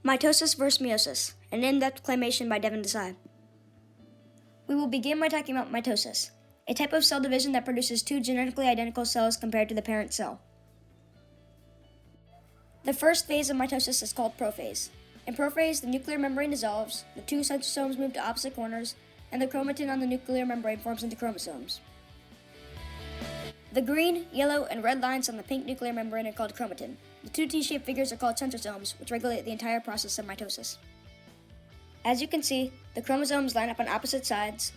Mitosis versus Meiosis, an in-depth claymation by Devin Desai. We will begin by talking about mitosis, a type of cell division that produces two genetically identical cells compared to the parent cell. The first phase of mitosis is called prophase. In prophase, the nuclear membrane dissolves, the two centrosomes move to opposite corners, and the chromatin on the nuclear membrane forms into chromosomes. The green, yellow, and red lines on the pink nuclear membrane are called chromatin. The two T-shaped figures are called centrosomes, which regulate the entire process of mitosis. As you can see, the chromosomes line up on opposite sides,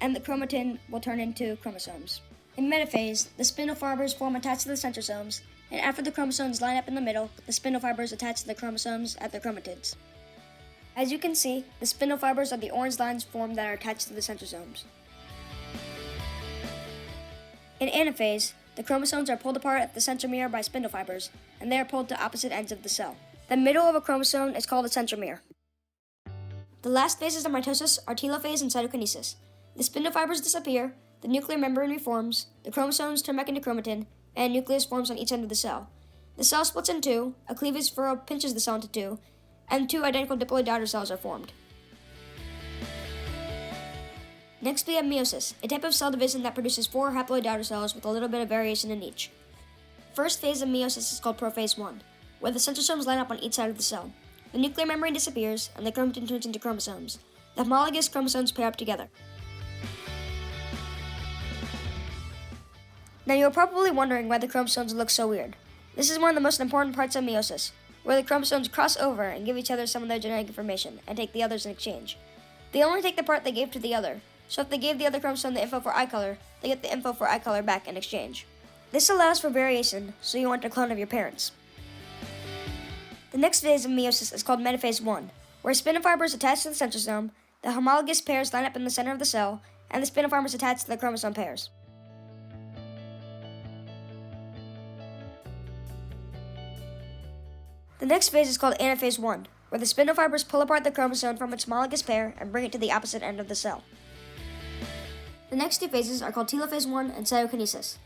and the chromatin will turn into chromosomes. In metaphase, the spindle fibers form attached to the centrosomes, and after the chromosomes line up in the middle, the spindle fibers attach to the chromosomes at their chromatids. As you can see, the spindle fibers are the orange lines formed that are attached to the centrosomes. In anaphase, the chromosomes are pulled apart at the centromere by spindle fibers, and they are pulled to opposite ends of the cell. The middle of a chromosome is called a centromere. The last phases of mitosis are telophase and cytokinesis. The spindle fibers disappear, the nuclear membrane reforms, the chromosomes turn back into chromatin, and a nucleus forms on each end of the cell. The cell splits in two, a cleavage furrow pinches the cell into two, and two identical diploid daughter cells are formed. Next we have meiosis, a type of cell division that produces four haploid daughter cells with a little bit of variation in each. First phase of meiosis is called prophase 1, where the centrosomes line up on each side of the cell. The nuclear membrane disappears, and the chromatin turns into chromosomes. The homologous chromosomes pair up together. Now you are probably wondering why the chromosomes look so weird. This is one of the most important parts of meiosis, where the chromosomes cross over and give each other some of their genetic information, and take the others in exchange. They only take the part they gave to the other, so if they gave the other chromosome the info for eye color, they get the info for eye color back in exchange. This allows for variation, so you want a clone of your parents. The next phase of meiosis is called metaphase 1, where spindle fibers attach to the centrosome, the homologous pairs line up in the center of the cell, and the spindle fibers attach to the chromosome pairs. The next phase is called anaphase 1, where the spindle fibers pull apart the chromosome from its homologous pair and bring it to the opposite end of the cell. The next two phases are called telophase 1 and cytokinesis.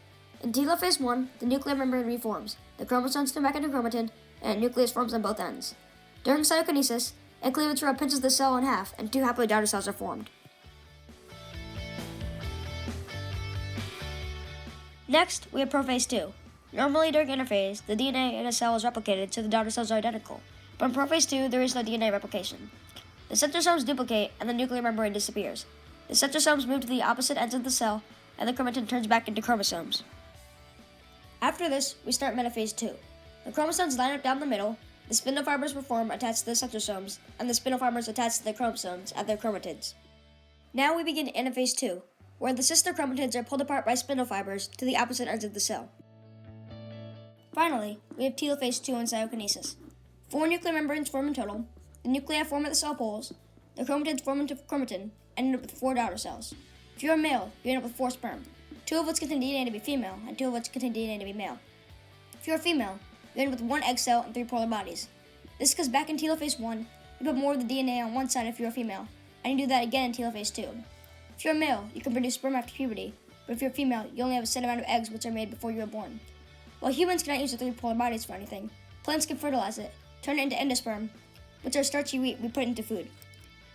In telophase 1, the nuclear membrane reforms, the chromosomes turn back into chromatin, and a nucleus forms on both ends. During cytokinesis, a cleavage furrow pinches the cell in half, and two haploid daughter cells are formed. Next, we have prophase 2. Normally during interphase, the DNA in a cell is replicated so the daughter cells are identical, but in prophase 2, there is no DNA replication. The centrosomes duplicate, and the nuclear membrane disappears. The centrosomes move to the opposite ends of the cell, and the chromatin turns back into chromosomes. After this, we start metaphase 2. The chromosomes line up down the middle, the spindle fibers reform attached to the centrosomes, and the spindle fibers attach to the chromosomes at their chromatids. Now we begin anaphase 2, where the sister chromatids are pulled apart by spindle fibers to the opposite ends of the cell. Finally, we have telophase 2 and cytokinesis. Four nuclear membranes form in total, the nuclei form at the cell poles, the chromatids form into chromatin, and end up with four daughter cells. If you're a male, you end up with four sperm, two of which contain DNA to be female, and two of which contain DNA to be male. If you're a female, you end up with one egg cell and three polar bodies. This is because back in telophase 1, you put more of the DNA on one side if you're a female, and you do that again in telophase 2. If you're a male, you can produce sperm after puberty, but if you're a female, you only have a set amount of eggs which are made before you were born. While humans cannot use the three polar bodies for anything, plants can fertilize it, turn it into endosperm, which are starchy wheat we put into food.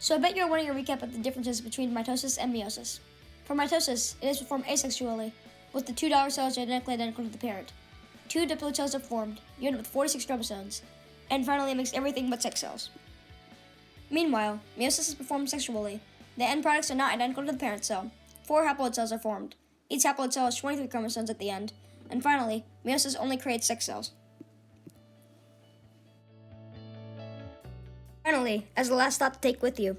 So I bet you're wanting a recap of the differences between mitosis and meiosis. For mitosis, it is performed asexually, with the two daughter cells genetically identical to the parent. Two diploid cells are formed, you end up with 46 chromosomes, and finally it makes everything but sex cells. Meanwhile, meiosis is performed sexually. The end products are not identical to the parent cell. Four haploid cells are formed. Each haploid cell has 23 chromosomes at the end, and finally, meiosis only creates sex cells. Finally, as the last thought to take with you,